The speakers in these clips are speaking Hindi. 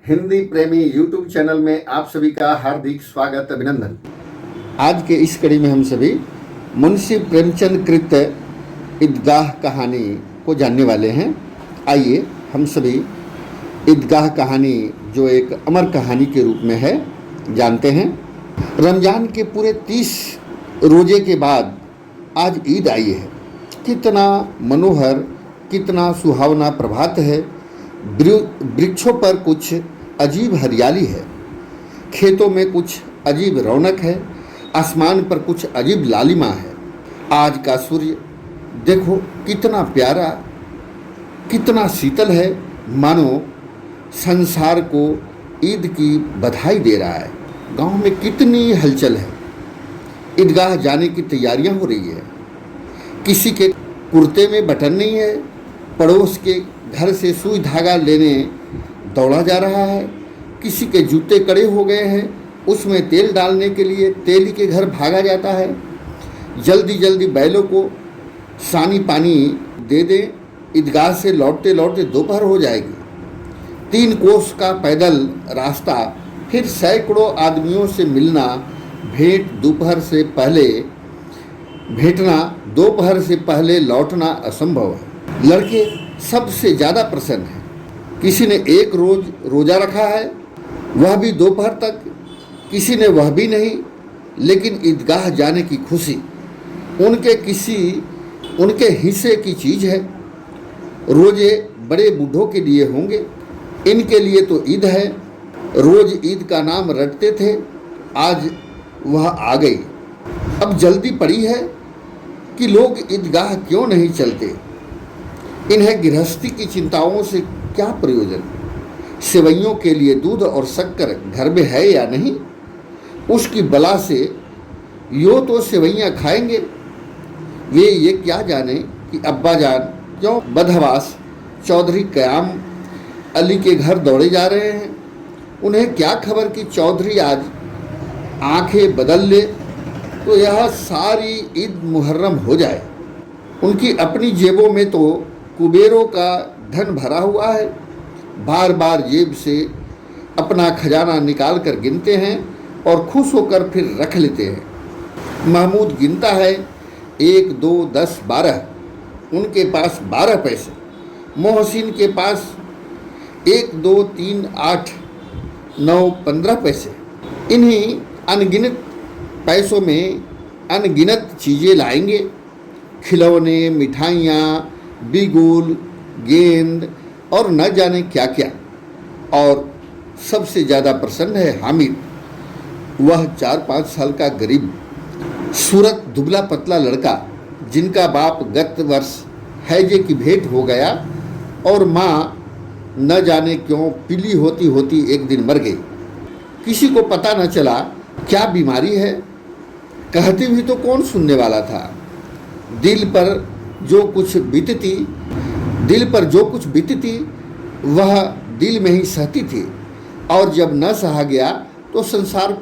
हिंदी प्रेमी यूट्यूब चैनल में आप सभी का हार्दिक स्वागत अभिनंदन। आज के इस कड़ी में हम सभी मुंशी प्रेमचंद कृत ईदगाह कहानी को जानने वाले हैं। आइए हम सभी ईदगाह कहानी, जो एक अमर कहानी के रूप में है, जानते हैं। रमज़ान के पूरे 30 रोजे के बाद आज ईद आई है। कितना मनोहर, कितना सुहावना प्रभात है। वृक्षों पर कुछ अजीब हरियाली है, खेतों में कुछ अजीब रौनक है, आसमान पर कुछ अजीब लालिमा है। आज का सूर्य देखो कितना प्यारा, कितना शीतल है, मानो संसार को ईद की बधाई दे रहा है। गांव में कितनी हलचल है। ईदगाह जाने की तैयारियां हो रही है। किसी के कुर्ते में बटन नहीं है, पड़ोस के घर से सुई धागा लेने दौड़ा जा रहा है। किसी के जूते कड़े हो गए हैं, उसमें तेल डालने के लिए तेली के घर भागा जाता है। जल्दी जल्दी बैलों को सानी पानी दे दें, ईदगाह से लौटते लौटते दोपहर हो जाएगी। 3 कोस का पैदल रास्ता, फिर सैकड़ों आदमियों से मिलना, भेंटना दोपहर से पहले लौटना असंभव है। लड़के सबसे ज़्यादा प्रसन्न हैं। किसी ने एक रोज रोज़ा रखा है, वह भी दोपहर तक, किसी ने वह भी नहीं, लेकिन ईदगाह जाने की खुशी उनके हिस्से की चीज़ है। रोजे बड़े बूढ़ों के लिए होंगे, इनके लिए तो ईद है। रोज ईद का नाम रटते थे, आज वह आ गई। अब जल्दी पड़ी है कि लोग ईदगाह क्यों नहीं चलते। इन्हें गृहस्थी की चिंताओं से क्या प्रयोजन। सेवैयों के लिए दूध और शक्कर घर में है या नहीं, उसकी बला से यो तो सेवैयाँ खाएंगे। वे ये क्या जाने कि अब्बा जान क्यों बदहवास चौधरी क़याम अली के घर दौड़े जा रहे हैं। उन्हें क्या खबर कि चौधरी आज आंखें बदल ले तो यह सारी ईद मुहर्रम हो जाए। उनकी अपनी जेबों में तो कुबेरों का धन भरा हुआ है। बार बार जेब से अपना खजाना निकाल कर गिनते हैं और खुश होकर फिर रख लेते हैं। महमूद गिनता है 1, 2, 10, 12। उनके पास 12 पैसे। मोहसिन के पास 1, 2, 3, 8, 9, 15 पैसे। इन्हीं अनगिनत पैसों में अनगिनत चीज़ें लाएंगे। खिलौने, मिठाइयाँ, बिगुल, गेंद और न जाने क्या क्या। और सबसे ज़्यादा प्रसन्न है हामिद। वह 4-5 साल का गरीब सूरत दुबला पतला लड़का, जिनका बाप गत वर्ष हैजे की भेंट हो गया और माँ न जाने क्यों पीली होती होती एक दिन मर गई। किसी को पता न चला क्या बीमारी है। कहते भी तो कौन सुनने वाला था। दिल पर जो कुछ बीतती वह दिल में ही सहती थी, और जब न सहा गया तो संसार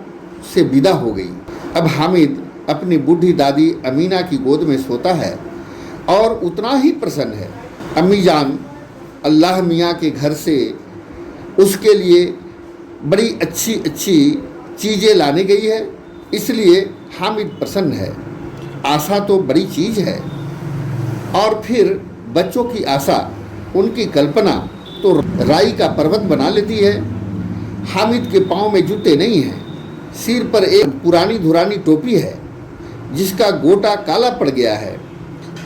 से विदा हो गई। अब हामिद अपनी बूढ़ी दादी अमीना की गोद में सोता है और उतना ही प्रसन्न है। अम्मी जान अल्लाह मियाँ के घर से उसके लिए बड़ी अच्छी अच्छी चीज़ें लाने गई है, इसलिए हामिद प्रसन्न है। आशा तो बड़ी चीज़ है। और फिर बच्चों की आशा, उनकी कल्पना तो राई का पर्वत बना लेती है। हामिद के पाँव में जूते नहीं हैं, सिर पर एक पुरानी धुरानी टोपी है जिसका गोटा काला पड़ गया है।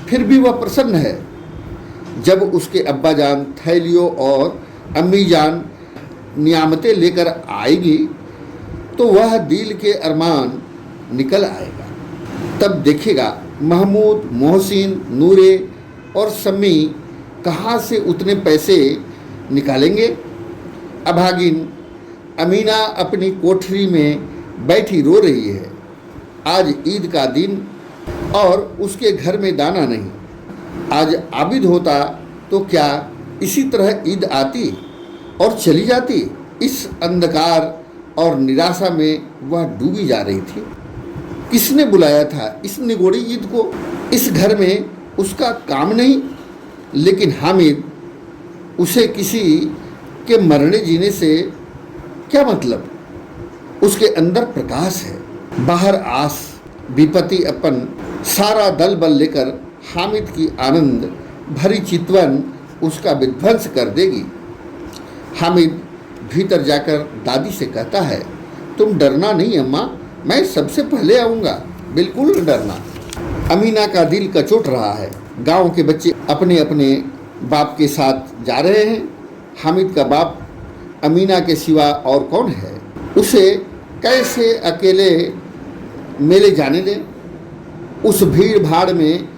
फिर भी वह प्रसन्न है। जब उसके अब्बा जान थैलियों और अम्मी जान नियामतें लेकर आएगी तो वह दिल के अरमान निकल आएगा। तब देखेगा महमूद, मोहसिन, नूरे और सम्मी कहाँ से उतने पैसे निकालेंगे। अभागिन अमीना अपनी कोठरी में बैठी रो रही है। आज ईद का दिन और उसके घर में दाना नहीं। आज आबिद होता तो क्या इसी तरह ईद आती और चली जाती। इस अंधकार और निराशा में वह डूबी जा रही थी। किसने बुलाया था इस निगोड़ी ईद को। इस घर में उसका काम नहीं, लेकिन हामिद उसे किसी के मरने जीने से क्या मतलब? उसके अंदर प्रकाश है, बाहर आस। विपत्ति अपन सारा दल बल लेकर हामिद की आनंद भरी चितवन उसका विध्वंस कर देगी। हामिद भीतर जाकर दादी से कहता है, तुम डरना नहीं अम्मा, मैं सबसे पहले आऊँगा, बिल्कुल न डरना। अमीना का दिल कचोट रहा है। गांव के बच्चे अपने अपने बाप के साथ जा रहे हैं। हामिद का बाप अमीना के सिवा और कौन है? उसे कैसे अकेले मेले जाने दें? उस भीड़ भाड़ में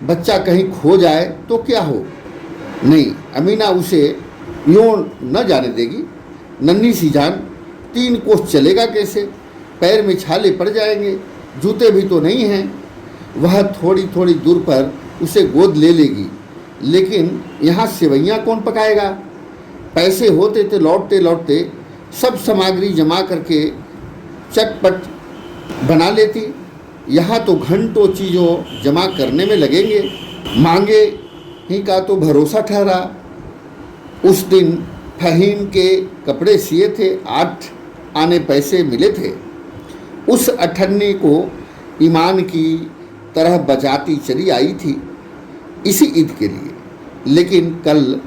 बच्चा कहीं खो जाए तो क्या हो? नहीं, अमीना उसे यूं न जाने देगी। नन्ही सी जान, 3 कोस चलेगा कैसे? पैर में छाले पड़ जाएंगे, जूते भी तो नहीं हैं। वह थोड़ी थोड़ी दूर पर उसे गोद ले लेगी, लेकिन यहाँ सेवैयाँ कौन पकाएगा? पैसे होते तो लौटते लौटते सब सामग्री जमा करके चटपट बना लेती। यहाँ तो घंटों चीज़ों जमा करने में लगेंगे। मांगे ही का तो भरोसा ठहरा। उस दिन फहीम के कपड़े सिए थे, 8 आने पैसे मिले थे। उस अठन्नी को ईमान की तरह बचाती चली आई थी इसी ईद के लिए। लेकिन कल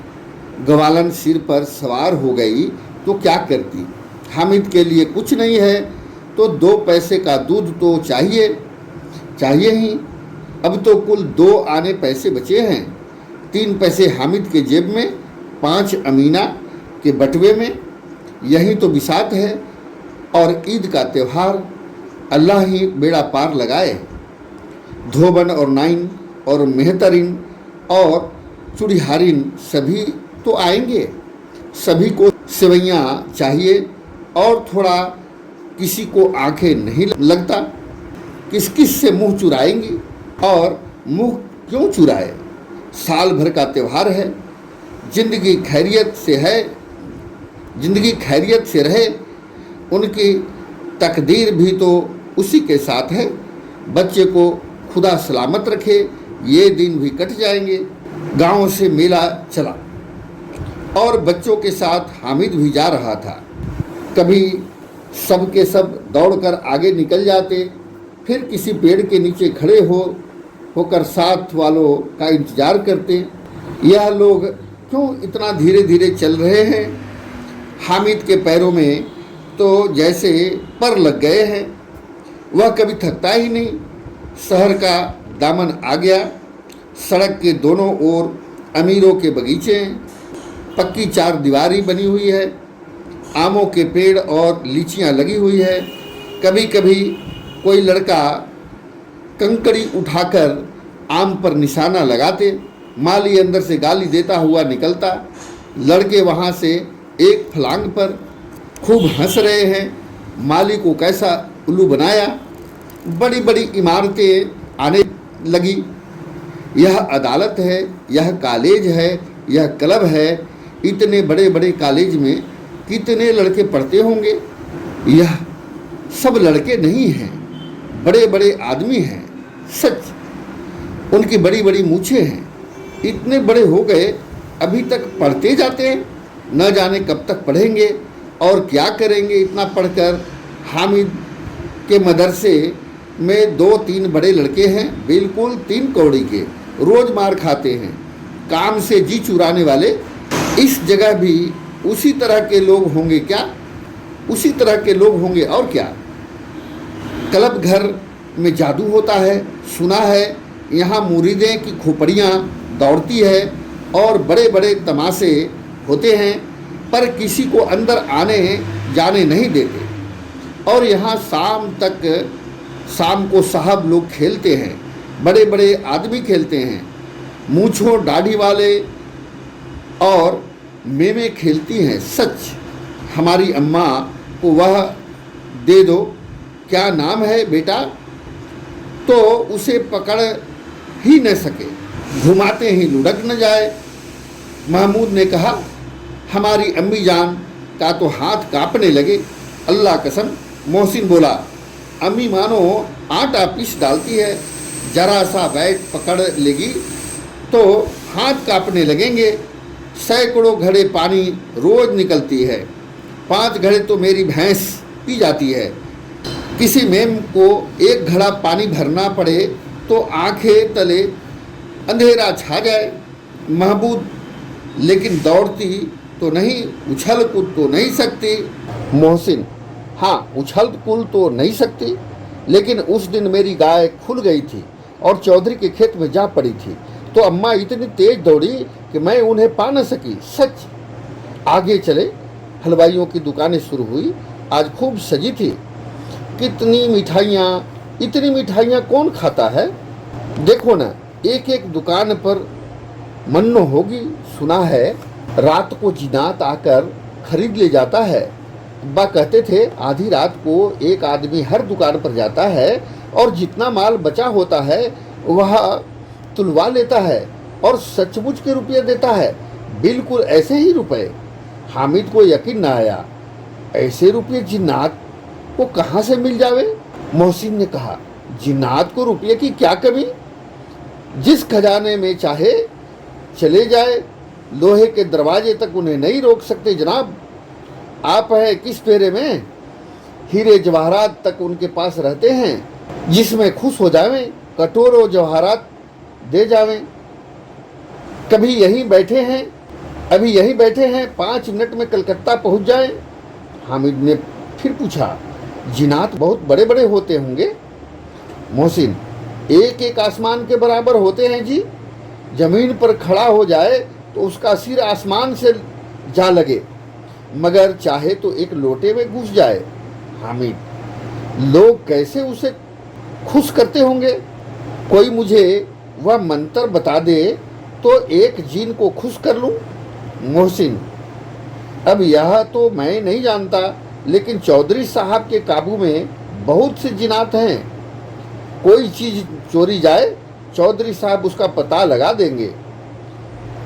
ग्वालन सिर पर सवार हो गई तो क्या करती? हामिद के लिए कुछ नहीं है तो 2 पैसे का दूध तो चाहिए ही। अब तो कुल 2 आने पैसे बचे हैं। 3 पैसे हामिद के जेब में, 5 अमीना के बटवे में। यही तो बिसात है। और ईद का त्यौहार अल्लाह ही बेड़ा पार लगाए। धोबन और नाइन और मेहतरीन और चुड़िहारिन सभी तो आएंगे। सभी को सेवैयाँ चाहिए और थोड़ा। किसी को आंखें नहीं लगता। किस किस से मुंह चुराएंगी? और मुंह क्यों चुराए? साल भर का त्यौहार है। जिंदगी खैरियत से रहे। उनकी तकदीर भी तो उसी के साथ है। बच्चे को खुदा सलामत रखे, ये दिन भी कट जाएंगे। गांव से मेला चला और बच्चों के साथ हामिद भी जा रहा था। कभी सब के सब दौड़कर आगे निकल जाते, फिर किसी पेड़ के नीचे खड़े होकर साथ वालों का इंतजार करते। यह लोग क्यों इतना धीरे धीरे चल रहे हैं? हामिद के पैरों में तो जैसे पर लग गए हैं। वह कभी थकता ही नहीं। शहर का दामन आ गया। सड़क के दोनों ओर अमीरों के बगीचे हैं। पक्की 4 दीवारी बनी हुई है। आमों के पेड़ और लीचियां लगी हुई है। कभी कभी कोई लड़का कंकड़ी उठाकर आम पर निशाना लगाते। माली अंदर से गाली देता हुआ निकलता। लड़के वहाँ से एक फलांग पर खूब हंस रहे हैं। माली को कैसा उल्लू बनाया। बड़ी बड़ी इमारतें आने लगी। यह अदालत है, यह कॉलेज है, यह क्लब है। इतने बड़े बड़े कॉलेज में कितने लड़के पढ़ते होंगे? यह सब लड़के नहीं हैं, बड़े बड़े आदमी हैं। सच उनकी बड़ी बड़ी मूछें हैं। इतने बड़े हो गए अभी तक पढ़ते जाते हैं। न जाने कब तक पढ़ेंगे और क्या करेंगे इतना पढ़कर। हामिद के मदरसे में 2-3 बड़े लड़के हैं, बिल्कुल 3 कौड़ी के, रोज़ मार खाते हैं, काम से जी चुराने वाले। इस जगह भी उसी तरह के लोग होंगे क्या? उसी तरह के लोग होंगे और क्या। क्लब घर में जादू होता है, सुना है। यहाँ मुरीदें की खोपड़ियाँ दौड़ती है और बड़े बड़े तमाशे होते हैं, पर किसी को अंदर आने जाने नहीं देते। और यहाँ शाम को साहब लोग खेलते हैं, बड़े बड़े आदमी खेलते हैं। मूँछों दाढ़ी वाले और मेमे खेलती हैं। सच हमारी अम्मा को वह दे दो, क्या नाम है बेटा, तो उसे पकड़ ही न सके, घुमाते ही लुढ़क न जाए। महमूद ने कहा, हमारी अम्मी जान का तो हाथ कांपने लगे। अल्लाह कसम। मोहसिन बोला, अम्मी मानो आटा पीस डालती है, जरा सा बैठ पकड़ लेगी तो हाथ कांपने लगेंगे। सैकड़ों घड़े पानी रोज निकलती है। 5 घड़े तो मेरी भैंस पी जाती है। किसी मेम को 1 घड़ा पानी भरना पड़े तो आंखें तले अंधेरा छा जाए। महबूब लेकिन दौड़ती तो नहीं, उछल कूद तो नहीं सकती। मोहसिन, हाँ उछल कूद तो नहीं सकती, लेकिन उस दिन मेरी गाय खुल गई थी और चौधरी के खेत में जा पड़ी थी, तो अम्मा इतनी तेज दौड़ी कि मैं उन्हें पा न सकी। सच। आगे चले। हलवाइयों की दुकानें शुरू हुई। आज खूब सजी थी। कितनी मिठाइयाँ, इतनी मिठाइयाँ कौन खाता है? देखो ना, एक एक दुकान पर मन्नो होगी। सुना है रात को जिन्नात आकर खरीद ले जाता है। अब्बा कहते थे आधी रात को एक आदमी हर दुकान पर जाता है और जितना माल बचा होता है वह तुलवा लेता है और सचमुच के रुपये देता है। बिल्कुल ऐसे ही रुपए। हामिद को यकीन न आया। ऐसे रुपये जिन्नात को कहाँ से मिल जावे? मोहसिन ने कहा, जिन्नात को रुपये की क्या कमी? जिस खजाने में चाहे चले जाए, लोहे के दरवाजे तक उन्हें नहीं रोक सकते जनाब। आप है किस फेरे में? हीरे जवाहरात तक उनके पास रहते हैं। जिसमें खुश हो जावें, कटोरों जवाहरात दे जावें। कभी यहीं बैठे हैं, अभी यहीं बैठे हैं, 5 मिनट में कलकत्ता पहुंच जाएं। हामिद ने फिर पूछा, जिन्नात बहुत बड़े बड़े होते होंगे? मोहसिन, एक एक आसमान के बराबर होते हैं जी। जमीन पर खड़ा हो जाए तो उसका सिर आसमान से जा लगे, मगर चाहे तो एक लोटे में घुस जाए। हामिद, लोग कैसे उसे खुश करते होंगे? कोई मुझे वह मंत्र बता दे तो एक जीन को खुश कर लूं। मोहसिन, अब यह तो मैं नहीं जानता, लेकिन चौधरी साहब के काबू में बहुत से जिन्नात हैं। कोई चीज़ चोरी जाए, चौधरी साहब उसका पता लगा देंगे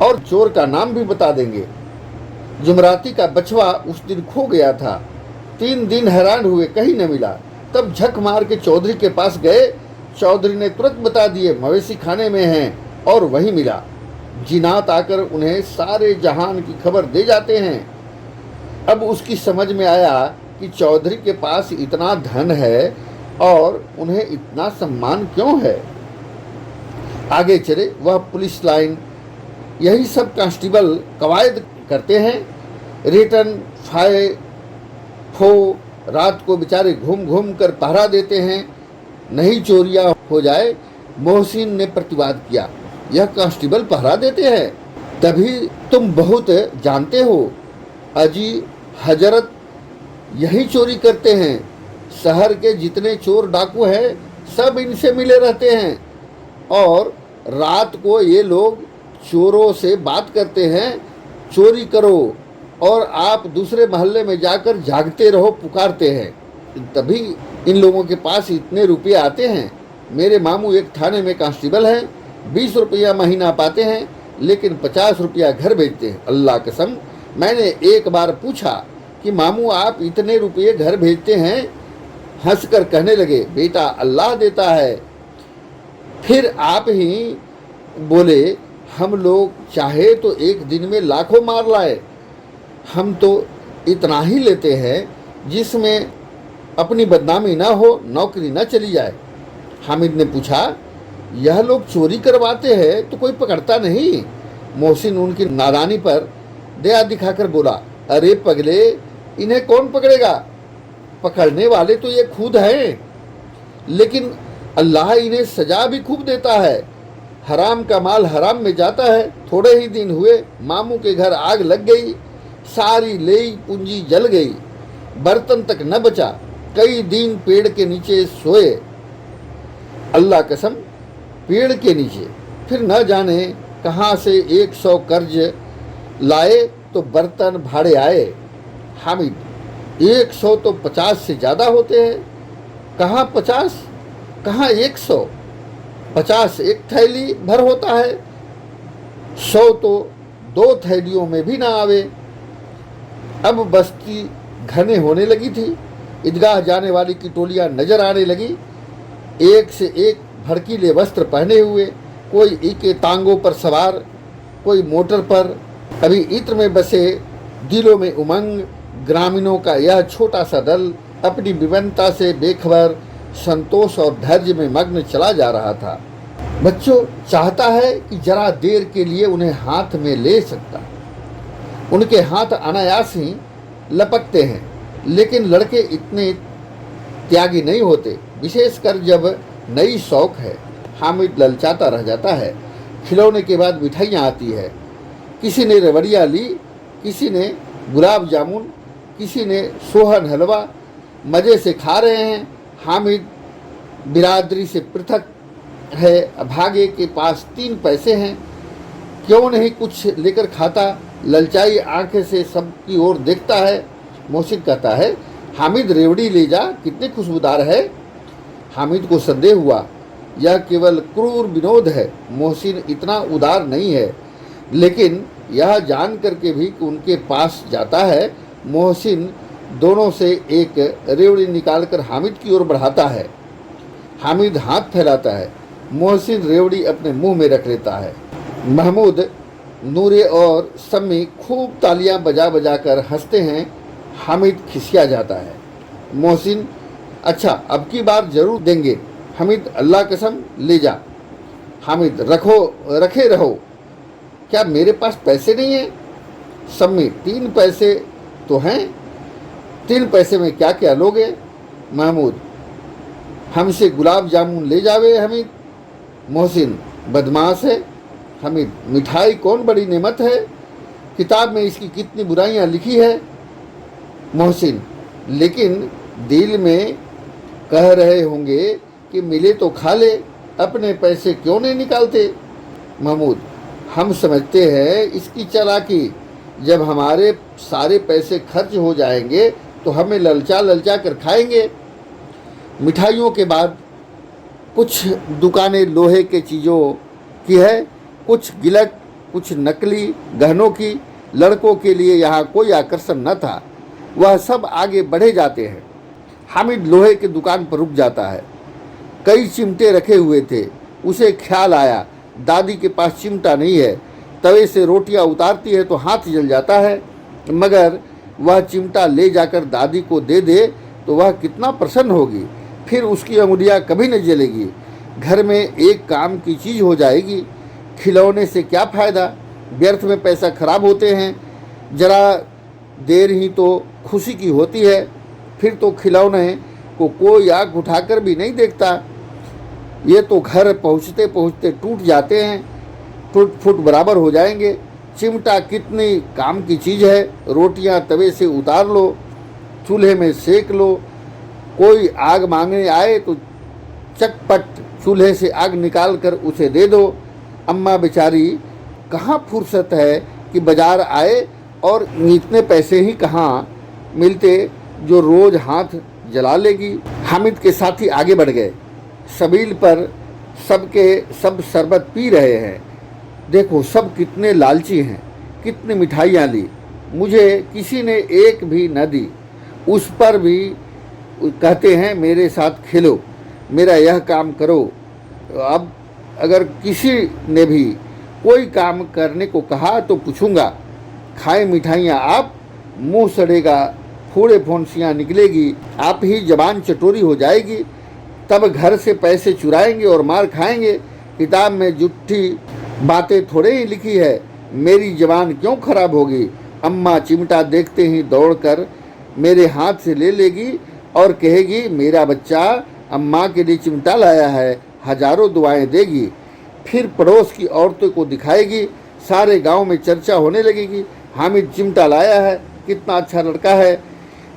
और चोर का नाम भी बता देंगे। जुमराती का बछवा उस दिन खो गया था। 3 दिन हैरान हुए, कहीं न मिला। तब झक मार के चौधरी के पास गए। चौधरी ने तुरंत बता दिए मवेशी खाने में हैं और वहीं मिला। जिन्नात आकर उन्हें सारे जहान की खबर दे जाते हैं। अब उसकी समझ में आया कि चौधरी के पास इतना धन है और उन्हें इतना सम्मान क्यों है। आगे चले। वह पुलिस लाइन, यही सब कांस्टेबल कवायद करते हैं। रिटर्न फाए फो रात को बेचारे घूम घूम कर पहरा देते हैं, नहीं चोरियां हो जाए। मोहसिन ने प्रतिवाद किया, यह कांस्टेबल पहरा देते हैं, तभी तुम बहुत जानते हो। अजी हजरत यही चोरी करते हैं। शहर के जितने चोर डाकू हैं सब इनसे मिले रहते हैं, और रात को ये लोग चोरों से बात करते हैं, चोरी करो, और आप दूसरे मोहल्ले में जाकर जागते रहो, पुकारते हैं। तभी इन लोगों के पास इतने रुपये आते हैं। मेरे मामू एक थाने में कांस्टेबल हैं, 20 रुपया महीना पाते हैं, लेकिन 50 रुपया घर भेजते हैं। अल्लाह कसम, मैंने एक बार पूछा कि मामू आप इतने रुपये घर भेजते हैं? हंसकर कहने लगे, बेटा अल्लाह देता है। फिर आप ही बोले, हम लोग चाहे तो एक दिन में लाखों मार लाए। हम तो इतना ही लेते हैं जिसमें अपनी बदनामी ना हो, नौकरी ना चली जाए। हामिद ने पूछा, यह लोग चोरी करवाते हैं तो कोई पकड़ता नहीं? मोहसिन उनकी नादानी पर दया दिखाकर बोला, अरे पगले, इन्हें कौन पकड़ेगा? पकड़ने वाले तो ये खुद हैं, लेकिन अल्लाह इन्हें सजा भी खूब देता है। हराम का माल हराम में जाता है। थोड़े ही दिन हुए, मामू के घर आग लग गई, सारी लेई पूंजी जल गई, बर्तन तक न बचा। कई दिन पेड़ के नीचे सोए, अल्लाह कसम, पेड़ के नीचे। फिर न जाने कहाँ से 100 कर्ज लाए तो बर्तन भाड़े आए। हामिद, 100 तो 50 से ज़्यादा होते हैं। कहाँ 50, कहाँ 100? 50 एक थैली भर होता है, 100 तो 2 थैलियों में भी ना आवे। अब बस्ती घने होने लगी थी। ईदगाह जाने वाली की टोलियाँ नजर आने लगी, एक से एक भड़कीले वस्त्र पहने हुए, कोई ईके तांगों पर सवार, कोई मोटर पर। अभी इत्र में बसे दिलों में उमंग, ग्रामीणों का यह छोटा सा दल अपनी विभिन्नता से बेखबर संतोष और धैर्य में मग्न चला जा रहा था। बच्चों चाहता है कि जरा देर के लिए उन्हें हाथ में ले सकता। उनके हाथ अनायास ही लपकते हैं, लेकिन लड़के इतने त्यागी नहीं होते, विशेषकर जब नई शौक है। हामिद ललचाता रह जाता है। खिलौने के बाद मिठाइयाँ आती है। किसी ने रबड़ियाँ ली, किसी ने गुलाब जामुन, किसी ने सोहन हलवा। मज़े से खा रहे हैं। हामिद बिरादरी से पृथक है। भागे के पास 3 पैसे हैं, क्यों नहीं कुछ लेकर खाता। ललचाई आंखें से सबकी ओर देखता है। मोहसिन कहता है, हामिद रेवड़ी ले जा, कितनी खुशबूदार है। हामिद को संदेह हुआ, यह केवल क्रूर विनोद है। मोहसिन इतना उदार नहीं है। लेकिन यह जान करके भी कि उनके पास जाता है, मोहसिन दोनों से एक रेवड़ी निकालकर हामिद की ओर बढ़ाता है। हामिद हाथ फैलाता है। मोहसिन रेवड़ी अपने मुंह में रख लेता है। महमूद, नूरे और सम्मी खूब तालियां बजा बजा कर हंसते हैं। हामिद खिसिया जाता है। मोहसिन, अच्छा अब की बार जरूर देंगे। हामिद, अल्लाह कसम ले जा। हामिद, रखे रहो। क्या मेरे पास पैसे नहीं हैं? सम्मी, 3 पैसे तो हैं। 3 पैसे में क्या क्या लोगे? महमूद, हमसे गुलाब जामुन ले जावे हमीद। मोहसिन, बदमाश है। हमीद, मिठाई कौन बड़ी नेमत है, किताब में इसकी कितनी बुराइयां लिखी है। मोहसिन, लेकिन दिल में कह रहे होंगे कि मिले तो खा ले, अपने पैसे क्यों नहीं निकालते। महमूद, हम समझते हैं इसकी चालाकी, जब हमारे सारे पैसे खर्च हो जाएंगे तो हमें ललचा ललचा कर खाएंगे। मिठाइयों के बाद कुछ दुकानें लोहे के चीज़ों की है, कुछ गिलक, कुछ नकली गहनों की। लड़कों के लिए यहाँ कोई आकर्षण न था, वह सब आगे बढ़े जाते हैं। हामिद लोहे की दुकान पर रुक जाता है। कई चिमटे रखे हुए थे। उसे ख्याल आया, दादी के पास चिमटा नहीं है। तवे से रोटियां उतारती है तो हाथ जल जाता है, मगर वह चिमटा ले जाकर दादी को दे दे तो वह कितना प्रसन्न होगी। फिर उसकी अंगुलियां कभी नहीं जलेगी। घर में एक काम की चीज़ हो जाएगी। खिलौने से क्या फ़ायदा, व्यर्थ में पैसा खराब होते हैं। जरा देर ही तो खुशी की होती है, फिर तो खिलौने को कोई आँख उठाकर भी नहीं देखता। ये तो घर पहुँचते पहुँचते टूट जाते हैं, टूट फुट बराबर हो जाएंगे। चिमटा कितनी काम की चीज़ है। रोटियां तवे से उतार लो, चूल्हे में सेक लो। कोई आग मांगने आए तो चटपट चूल्हे से आग निकाल कर उसे दे दो। अम्मा बेचारी कहाँ फुर्सत है कि बाजार आए, और इतने पैसे ही कहाँ मिलते जो रोज़ हाथ जला लेगी। हामिद के साथी आगे बढ़ गए। सबील पर सबके सब शरबत पी रहे हैं। देखो सब कितने लालची हैं, कितनी मिठाइयाँ ली, मुझे किसी ने एक भी न दी। उस पर भी कहते हैं मेरे साथ खेलो, मेरा यह काम करो। अब अगर किसी ने भी कोई काम करने को कहा तो पूछूंगा, खाए मिठाइयाँ आप, मुंह सड़ेगा, फोड़े फोंसियाँ निकलेगी, आप ही जबान चटोरी हो जाएगी। तब घर से पैसे चुराएंगे और मार खाएंगे। किताब में जुट्ठी बातें थोड़े ही लिखी है, मेरी जबान क्यों खराब होगी। अम्मा चिमटा देखते ही दौड़कर मेरे हाथ से ले लेगी और कहेगी मेरा बच्चा अम्मा के लिए चिमटा लाया है, हजारों दुआएं देगी। फिर पड़ोस की औरतों को दिखाएगी, सारे गांव में चर्चा होने लगेगी, हामिद चिमटा लाया है, कितना अच्छा लड़का है।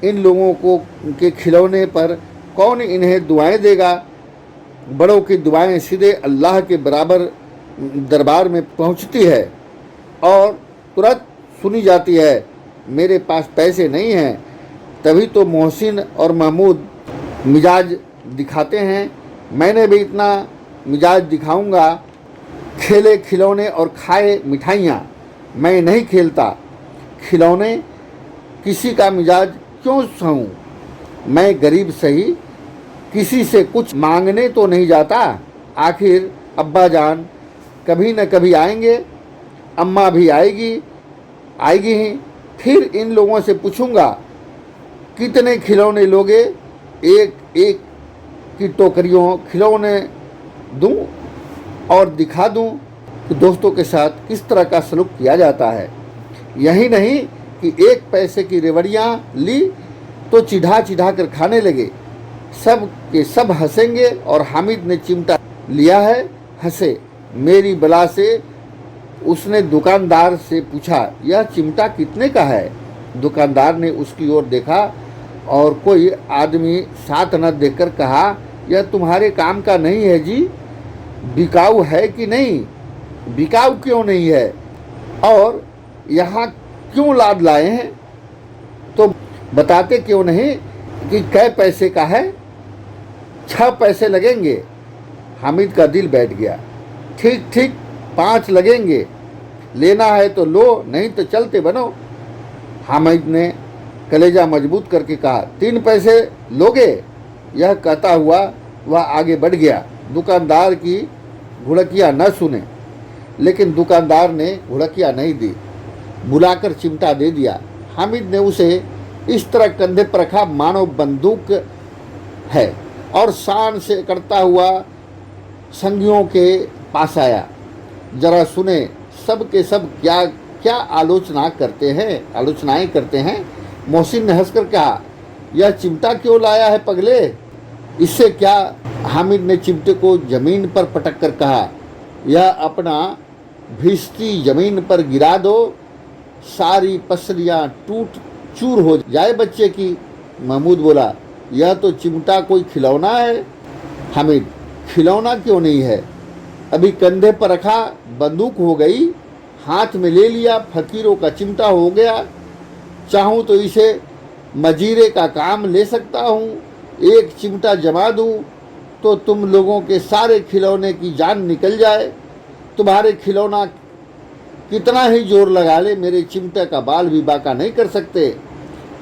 इन लोगों को के खिलौने पर कौन इन्हें दुआएं देगा। बड़ों की दुआएं सीधे अल्लाह के बराबर दरबार में पहुंचती है और तुरंत सुनी जाती है। मेरे पास पैसे नहीं हैं। तभी तो मोहसिन और महमूद मिजाज दिखाते हैं। मैंने भी इतना मिजाज दिखाऊंगा। खेले खिलौने और खाए मिठाइयाँ, मैं नहीं खेलता। खिलौने किसी का मिजाज क्यों सहूँ। मैं गरीब सही, किसी से कुछ मांगने तो नहीं जाता। आखिर अब्बा जान कभी न कभी आएंगे, अम्मा भी आएगी ही। फिर इन लोगों से पूछूंगा कितने खिलौने लोगे? एक एक की टोकरियों खिलौने दूं और दिखा दूं कि दोस्तों के साथ किस तरह का सलूक किया जाता है। यही नहीं कि 1 पैसे की रेवड़ियाँ ली तो चिढ़ा चिढ़ा कर खाने लगे। सब के सब हंसेंगे और हामिद ने चिमटा लिया है, हंसे। मेरी बला से उसने दुकानदार से पूछा, यह चिमटा कितने का है? दुकानदार ने उसकी ओर देखा और कोई आदमी साथ न देखकर कहा, यह तुम्हारे काम का नहीं है जी, बिकाऊ है कि नहीं? बिकाऊ क्यों नहीं है और यहाँ क्यों लाद लाए हैं? तो बताते क्यों नहीं कि कै पैसे का है? 6 पैसे लगेंगे। हामिद का दिल बैठ गया। ठीक ठीक 5 लगेंगे, लेना है तो लो, नहीं तो चलते बनो। हामिद ने कलेजा मजबूत करके कहा, 3 पैसे लोगे? यह कहता हुआ वह आगे बढ़ गया। दुकानदार की घुड़कियाँ न सुने, लेकिन दुकानदार ने घुड़कियाँ नहीं दी, बुलाकर चिमटा दे दिया। हामिद ने उसे इस तरह कंधे पर रखा मानो बंदूक है और शान से करता हुआ संगियों के पास आया। जरा सुने सब के सब क्या क्या आलोचनाएं करते हैं। मोहसिन ने हंसकर कहा, यह चिमटा क्यों लाया है पगले? इससे क्या? हामिद ने चिमटे को जमीन पर पटक कर कहा, यह अपना भिश्ती जमीन पर गिरा दो, सारी पसलियाँ टूट चूर हो जाए बच्चे की। महमूद बोला, यह तो चिमटा कोई खिलौना है। हामिद, खिलौना क्यों नहीं है? अभी कंधे पर रखा बंदूक हो गई, हाथ में ले लिया फकीरों का चिमटा हो गया। चाहूँ तो इसे मजीरे का काम ले सकता हूँ। एक चिमटा जमा दूँ तो तुम लोगों के सारे खिलौने की जान निकल जाए। तुम्हारे खिलौना कितना ही जोर लगा ले, मेरे चिमटे का बाल भी बाका नहीं कर सकते।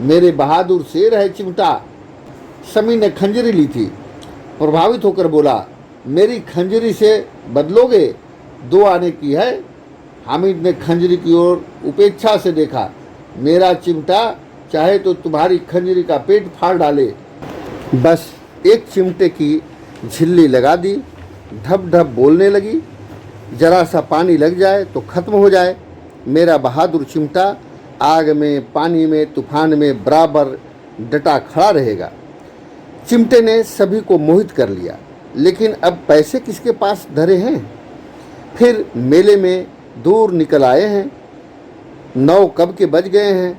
मेरे बहादुर शेर है चिमटा। समी ने खंजरी ली थी, प्रभावित होकर बोला, मेरी खंजरी से बदलोगे? 2 आने की है। हामिद ने खंजरी की ओर उपेक्षा से देखा। मेरा चिमटा चाहे तो तुम्हारी खंजरी का पेट फाड़ डाले। बस एक चिमटे की झिल्ली लगा दी, ढप ढप बोलने लगी। जरा सा पानी लग जाए तो खत्म हो जाए। मेरा बहादुर चिमटा आग में, पानी में, तूफान में बराबर डटा खड़ा रहेगा। चिमटे ने सभी को मोहित कर लिया, लेकिन अब पैसे किसके पास धरे हैं? फिर मेले में दूर निकल आए हैं। 9 कब के बज गए हैं।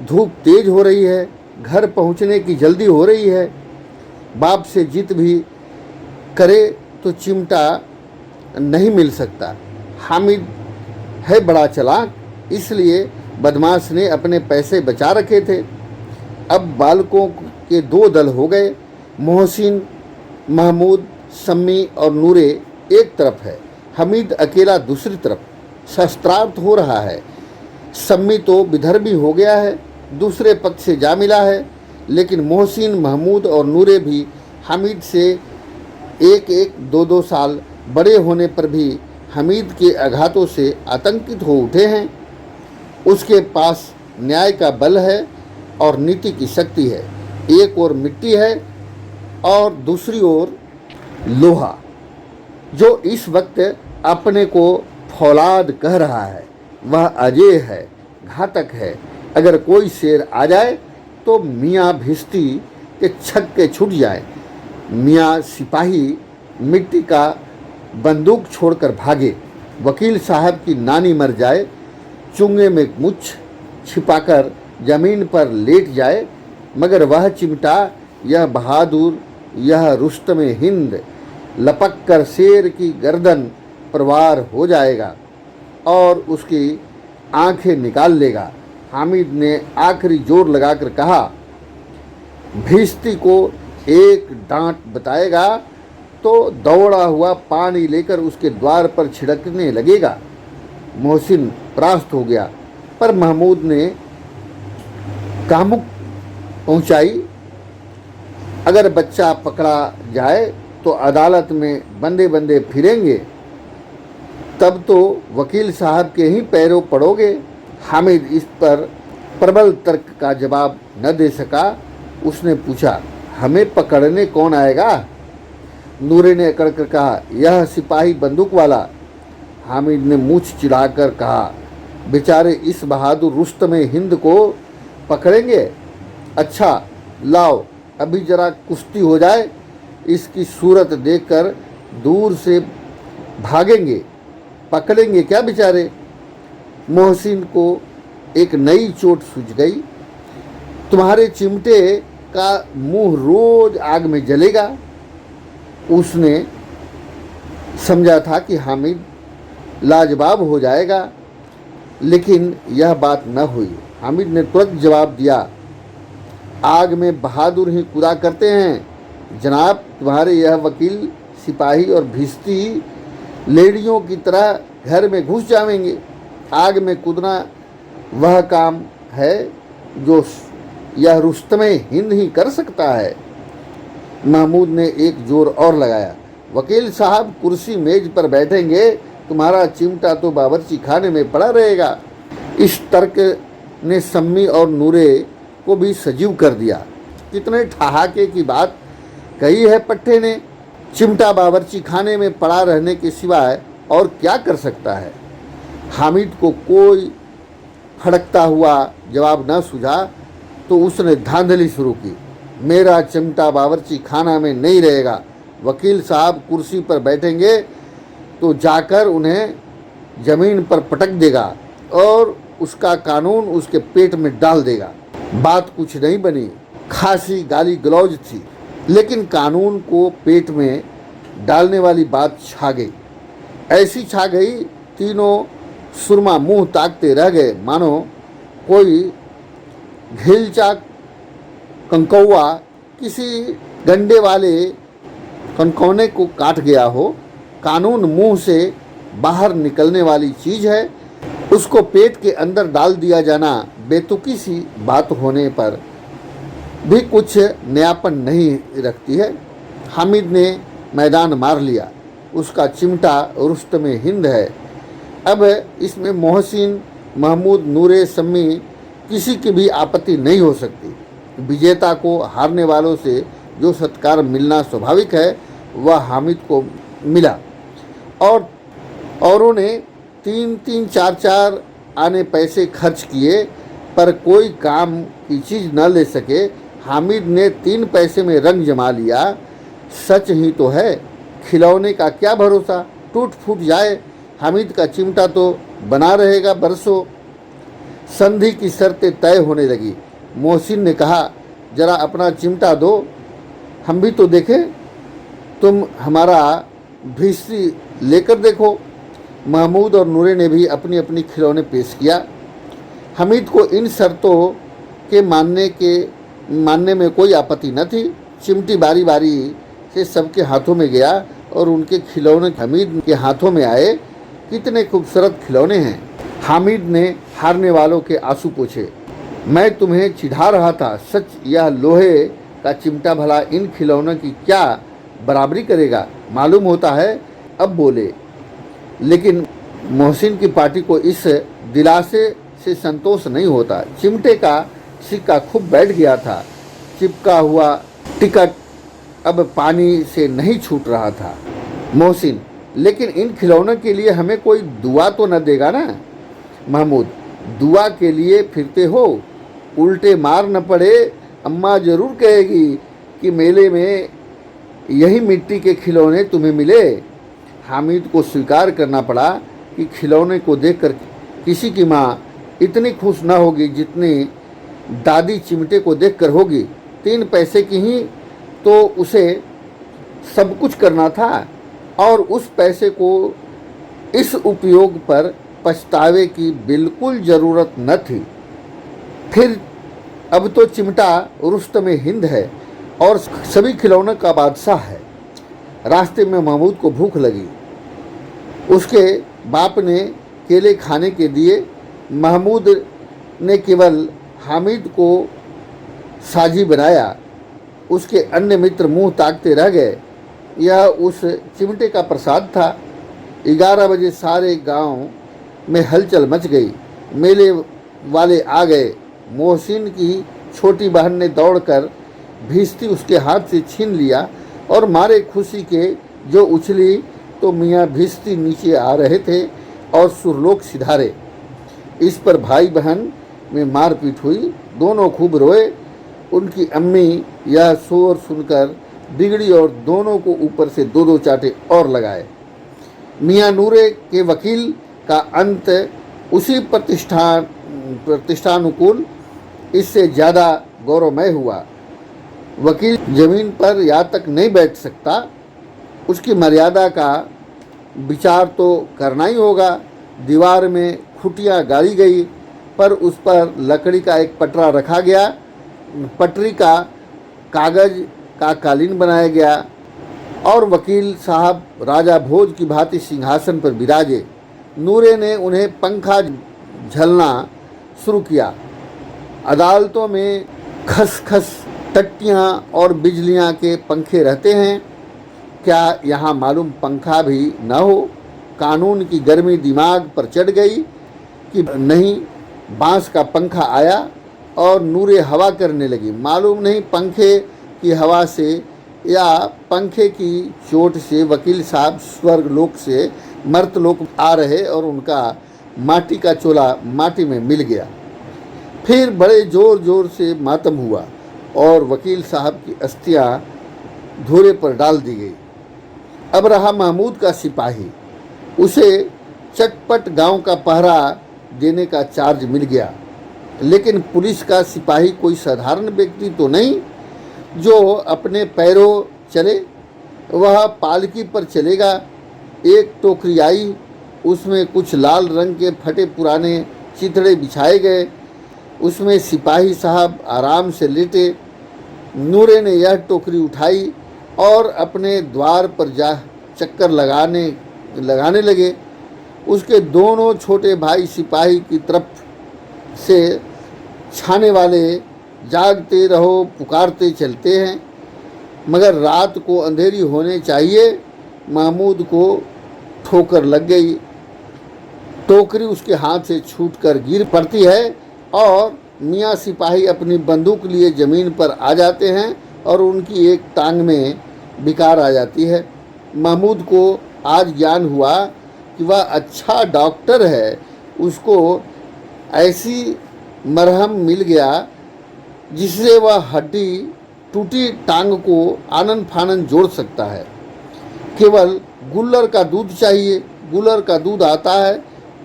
धूप तेज हो रही है, घर पहुंचने की जल्दी हो रही है। बाप से जिद भी करे तो चिमटा नहीं मिल सकता। हामिद है बड़ा चालाक, इसलिए बदमाश ने अपने पैसे बचा रखे थे। अब बालकों के 2 दल हो गए। मोहसिन, महमूद, सम्मी और नूरे एक तरफ है, हमीद अकेला दूसरी तरफ। शस्त्रार्थ हो रहा है। सम्मी तो विदर्भी हो गया है, दूसरे पद से जा मिला है, लेकिन मोहसिन, महमूद और नूरे भी हामिद से 1-1, 2-2 साल बड़े होने पर भी हमीद के आघातों से आतंकित हो उठे हैं। उसके पास न्याय का बल है और नीति की शक्ति है। एक ओर मिट्टी है और दूसरी ओर लोहा, जो इस वक्त अपने को फौलाद कह रहा है। वह अजय है, घातक है। अगर कोई शेर आ जाए तो मियाँ भिश्ती के छक्के छूट जाए। मियाँ सिपाही मिट्टी का बंदूक छोड़कर भागे। वकील साहब की नानी मर जाए, चुंगे में मुछ छिपाकर जमीन पर लेट जाए, मगर वह चिमटा, यह बहादुर, यह रुस्तमे हिंद लपक कर शेर की गर्दन परवार हो जाएगा और उसकी आंखें निकाल लेगा। हामिद ने आखिरी जोर लगाकर कहा, भिश्ती को एक डांट बताएगा तो दौड़ा हुआ पानी लेकर उसके द्वार पर छिड़कने लगेगा। मोहसिन परास्त हो गया, पर महमूद ने कामुक पहुंचाई। अगर बच्चा पकड़ा जाए तो अदालत में बंदे बंदे फिरेंगे, तब तो वकील साहब के ही पैरों पड़ोगे। हामिद इस पर प्रबल तर्क का जवाब न दे सका। उसने पूछा, हमें पकड़ने कौन आएगा? नूरे ने अकड़ कर कहा, यह सिपाही बंदूक वाला। हामिद ने मूछ चिढ़ाकर कहा, बेचारे इस बहादुर रुस्तम हिंद को पकड़ेंगे? अच्छा लाओ, अभी जरा कुश्ती हो जाए, इसकी सूरत देखकर दूर से भागेंगे, पकड़ेंगे क्या बेचारे? मोहसिन को एक नई चोट सूझ गई। तुम्हारे चिमटे का मुंह रोज आग में जलेगा। उसने समझा था कि हामिद लाजवाब हो जाएगा, लेकिन यह बात न हुई। हामिद ने तुरंत जवाब दिया, आग में बहादुर ही कूदा करते हैं जनाब। तुम्हारे यह वकील सिपाही और भिस्ती लेडियों की तरह घर में घुस जाएंगे। आग में कूदना वह काम है जो यह रुस्तम हिंद ही कर सकता है। महमूद ने एक जोर और लगाया, वकील साहब कुर्सी मेज पर बैठेंगे, तुम्हारा चिमटा तो बावर्ची खाने में पड़ा रहेगा। इस तर्क ने सम्मी और नूरे को भी सजीव कर दिया। कितने ठहाके की बात कही है पट्टे ने। चिमटा बावर्ची खाने में पड़ा रहने के सिवाय और क्या कर सकता है? हामिद को कोई फड़कता हुआ जवाब न सूझा तो उसने धांधली शुरू की, मेरा चिमटा बावर्ची खाना में नहीं रहेगा। वकील साहब कुर्सी पर बैठेंगे तो जाकर उन्हें जमीन पर पटक देगा और उसका कानून उसके पेट में डाल देगा। बात कुछ नहीं बनी, खासी गाली गलौज थी, लेकिन कानून को पेट में डालने वाली बात छा गई। ऐसी छा गई, तीनों सुरमा मुंह ताकते रह गए, मानो कोई घिलचा कंकौआ किसी गंडे वाले कनकौने को काट गया हो। कानून मुंह से बाहर निकलने वाली चीज़ है, उसको पेट के अंदर डाल दिया जाना बेतुकी सी बात होने पर भी कुछ नयापन नहीं रखती है। हामिद ने मैदान मार लिया, उसका चिमटा रुस्तम हिंद है। अब इसमें मोहसिन, महमूद, नूरे, सम्मी किसी की भी आपत्ति नहीं हो सकती। विजेता को हारने वालों से जो सत्कार मिलना स्वाभाविक है वह हामिद को मिला और औरों ने 3-3, 4-4 आने पैसे खर्च किए पर कोई काम की चीज़ न ले सके। हामिद ने 3 पैसे में रंग जमा लिया। सच ही तो है, खिलौने का क्या भरोसा, टूट फूट जाए। हामिद का चिमटा तो बना रहेगा बरसों। संधि की शर्तें तय होने लगी। मोहसिन ने कहा, जरा अपना चिमटा दो, हम भी तो देखें। तुम हमारा भिस्ती लेकर देखो। महमूद और नूरे ने भी अपनी अपनी खिलौने पेश किया। हामिद को इन शर्तों के मानने में कोई आपत्ति न थी। चिमटी बारी बारी से सबके हाथों में गया और उनके खिलौने हामिद के हाथों में आए। कितने खूबसूरत खिलौने हैं। हामिद ने हारने वालों के आंसू पोंछे। मैं तुम्हें चिढ़ा रहा था, सच यह लोहे का चिमटा भला इन खिलौनों की क्या बराबरी करेगा, मालूम होता है। अब बोले, लेकिन मोहसिन की पार्टी को इस दिलासे से संतोष नहीं होता। चिमटे का सिक्का खूब बैठ गया था। चिपका हुआ टिकट अब पानी से नहीं छूट रहा था। मोहसिन, लेकिन इन खिलौनों के लिए हमें कोई दुआ तो न देगा ना? महमूद, दुआ के लिए फिरते हो, उल्टे मार न पड़े। अम्मा ज़रूर कहेगी कि मेले में यही मिट्टी के खिलौने तुम्हें मिले। हामिद को स्वीकार करना पड़ा कि खिलौने को देखकर किसी की माँ इतनी खुश न होगी जितनी दादी चिमटे को देखकर होगी। 3 पैसे की ही तो उसे सब कुछ करना था और उस पैसे को इस उपयोग पर पछतावे की बिल्कुल ज़रूरत न थी। फिर अब तो चिमटा रुस्तम हिंद है और सभी खिलौनों का बादशाह है। रास्ते में महमूद को भूख लगी। उसके बाप ने केले खाने के दिए। महमूद ने केवल हामिद को साजी बनाया। उसके अन्य मित्र मुंह ताकते रह गए। यह उस चिमटे का प्रसाद था। 11 बजे सारे गांव में हलचल मच गई। मेले वाले आ गए। मोहसिन की छोटी बहन ने दौड़कर भिश्ती उसके हाथ से छीन लिया और मारे खुशी के जो उछली तो मियाँ भिश्ती नीचे आ रहे थे और सुरलोक सिधारे। इस पर भाई बहन में मारपीट हुई, दोनों खूब रोए। उनकी अम्मी यह शोर सुनकर बिगड़ी और दोनों को ऊपर से दो दो चाटे और लगाए। मियाँ नूरे के वकील का अंत उसी प्रतिष्ठानुकूल इससे ज़्यादा गौरवमय हुआ। वकील जमीन पर या तक नहीं बैठ सकता, उसकी मर्यादा का विचार तो करना ही होगा। दीवार में खुटियाँ गाड़ी गई पर उस पर लकड़ी का एक पटरा रखा गया, पटरी का कागज का कालीन बनाया गया और वकील साहब राजा भोज की भांति सिंहासन पर विराजे। नूरे ने उन्हें पंखा झलना शुरू किया। अदालतों में खसखस टट्टियाँ और बिजलियाँ के पंखे रहते हैं, क्या यहाँ मालूम पंखा भी न हो? कानून की गर्मी दिमाग पर चढ़ गई कि नहीं। बांस का पंखा आया और नूरे हवा करने लगी। मालूम नहीं पंखे की हवा से या पंखे की चोट से वकील साहब स्वर्गलोक से मर्तलोक आ रहे और उनका माटी का चोला माटी में मिल गया। फिर बड़े जोर जोर से मातम हुआ और वकील साहब की अस्थियां धूरे पर डाल दी गई। अब रहा महमूद का सिपाही, उसे चटपट गांव का पहरा देने का चार्ज मिल गया। लेकिन पुलिस का सिपाही कोई साधारण व्यक्ति तो नहीं जो अपने पैरों चले, वह पालकी पर चलेगा। एक टोकरी आई, उसमें कुछ लाल रंग के फटे पुराने चिथड़े बिछाए गए, उसमें सिपाही साहब आराम से लेटे। नूरे ने यह टोकरी उठाई और अपने द्वार पर जा चक्कर लगाने लगे। उसके दोनों छोटे भाई सिपाही की तरफ से छाने वाले जागते रहो पुकारते चलते हैं, मगर रात को अंधेरी होने चाहिए। महमूद को ठोकर लग गई, टोकरी उसके हाथ से छूटकर गिर पड़ती है और मियाँ सिपाही अपनी बंदूक लिए ज़मीन पर आ जाते हैं और उनकी एक टांग में बिकार आ जाती है। महमूद को आज ज्ञान हुआ कि वह अच्छा डॉक्टर है, उसको ऐसी मरहम मिल गया जिससे वह हड्डी टूटी टांग को आनन फानन जोड़ सकता है। केवल गुल्लर का दूध चाहिए, गुल्लर का दूध आता है,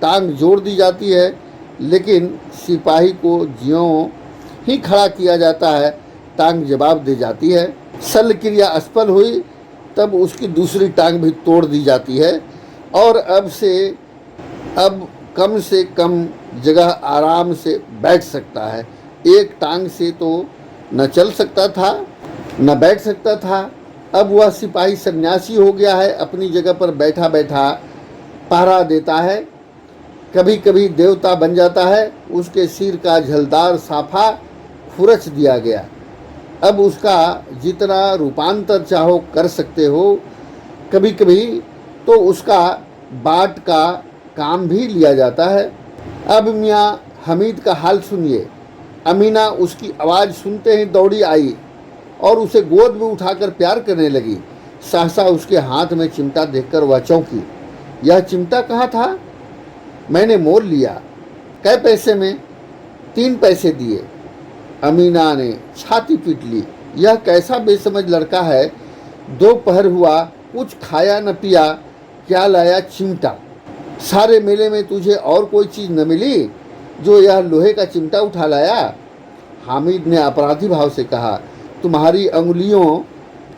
टांग जोड़ दी जाती है। लेकिन सिपाही को ज्यों ही खड़ा किया जाता है, टांग जवाब दे जाती है। शल्य क्रिया असफल हुई तब उसकी दूसरी टांग भी तोड़ दी जाती है और अब कम से कम जगह आराम से बैठ सकता है। एक टांग से तो न चल सकता था न बैठ सकता था। अब वह सिपाही सन्यासी हो गया है, अपनी जगह पर बैठा बैठा पहरा देता है। कभी कभी देवता बन जाता है। उसके सिर का झलदार साफा खुरच दिया गया। अब उसका जितना रूपांतर चाहो कर सकते हो। कभी कभी तो उसका बाट का काम भी लिया जाता है। अब मियाँ हमीद का हाल सुनिए। अमीना उसकी आवाज़ सुनते ही दौड़ी आई और उसे गोद में उठाकर प्यार करने लगी। सहसा उसके हाथ में चिमटा देखकर वह चौंकी। यह चिमटा कहाँ था? मैंने मोल लिया। कै पैसे में? 3 पैसे दिए। अमीना ने छाती पीट ली। यह कैसा बेसमझ लड़का है, दोपहर हुआ, कुछ खाया न पिया, क्या लाया चिमटा? सारे मेले में तुझे और कोई चीज़ न मिली जो यह लोहे का चिमटा उठा लाया? हामिद ने अपराधी भाव से कहा, तुम्हारी अंगुलियों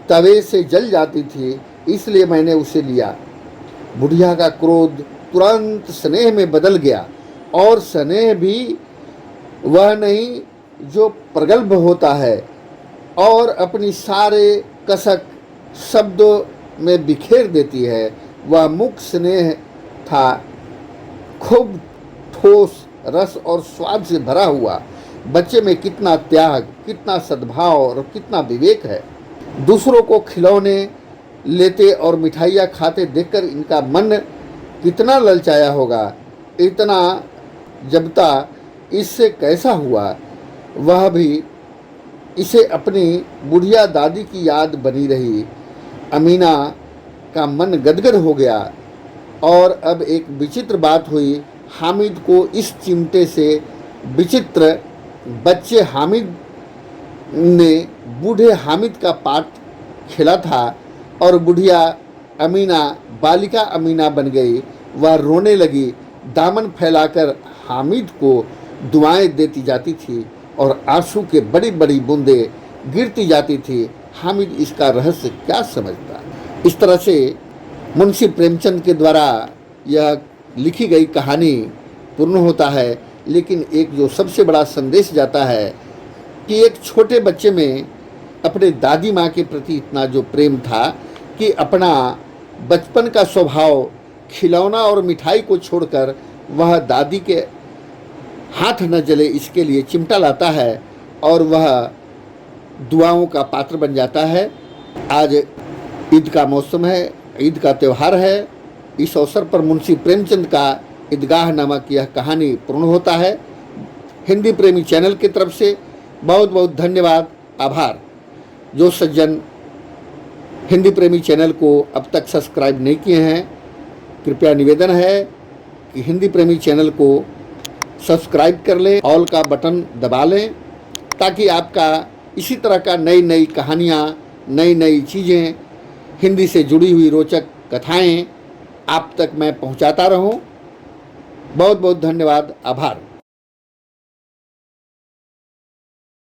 तवे से जल जाती थी, इसलिए मैंने उसे लिया। बुढ़िया का क्रोध तुरंत स्नेह में बदल गया और स्नेह भी वह नहीं जो प्रगल्भ होता है और अपनी सारे कसक शब्दों में बिखेर देती है। वह मुख स्नेह था, खूब ठोस रस और स्वाद से भरा हुआ। बच्चे में कितना त्याग, कितना सद्भाव और कितना विवेक है। दूसरों को खिलौने लेते और मिठाइयाँ खाते देखकर इनका मन कितना ललचाया होगा। इतना जबता इससे कैसा हुआ? वह भी इसे अपनी बुढ़िया दादी की याद बनी रही। अमीना का मन गदगद हो गया। और अब एक विचित्र बात हुई। हामिद को इस चिमटे से विचित्र बच्चे हामिद ने बूढ़े हामिद का पाठ खेला था और बुढ़िया अमीना बालिका अमीना बन गई। वह रोने लगी, दामन फैलाकर हामिद को दुआएं देती जाती थी और आंसू के बड़ी बड़ी बूंदें गिरती जाती थी। हामिद इसका रहस्य क्या समझता। इस तरह से मुंशी प्रेमचंद के द्वारा यह लिखी गई कहानी पूर्ण होता है। लेकिन एक जो सबसे बड़ा संदेश जाता है कि एक छोटे बच्चे में अपने दादी माँ के प्रति इतना जो प्रेम था कि अपना बचपन का स्वभाव खिलौना और मिठाई को छोड़कर वह दादी के हाथ न जले इसके लिए चिमटा लाता है और वह दुआओं का पात्र बन जाता है। आज ईद का मौसम है, ईद का त्यौहार है। इस अवसर पर मुंशी प्रेमचंद का ईदगाह नामक यह कहानी पूर्ण होता है। हिंदी प्रेमी चैनल की तरफ से बहुत बहुत धन्यवाद, आभार। जो सज्जन हिंदी प्रेमी चैनल को अब तक सब्सक्राइब नहीं किए हैं, कृपया निवेदन है कि हिंदी प्रेमी चैनल को सब्सक्राइब कर लें, ऑल का बटन दबा लें, ताकि आपका इसी तरह का नई नई कहानियाँ, नई नई चीज़ें, हिंदी से जुड़ी हुई रोचक कथाएं आप तक मैं पहुंचाता रहूं। बहुत बहुत धन्यवाद, आभार।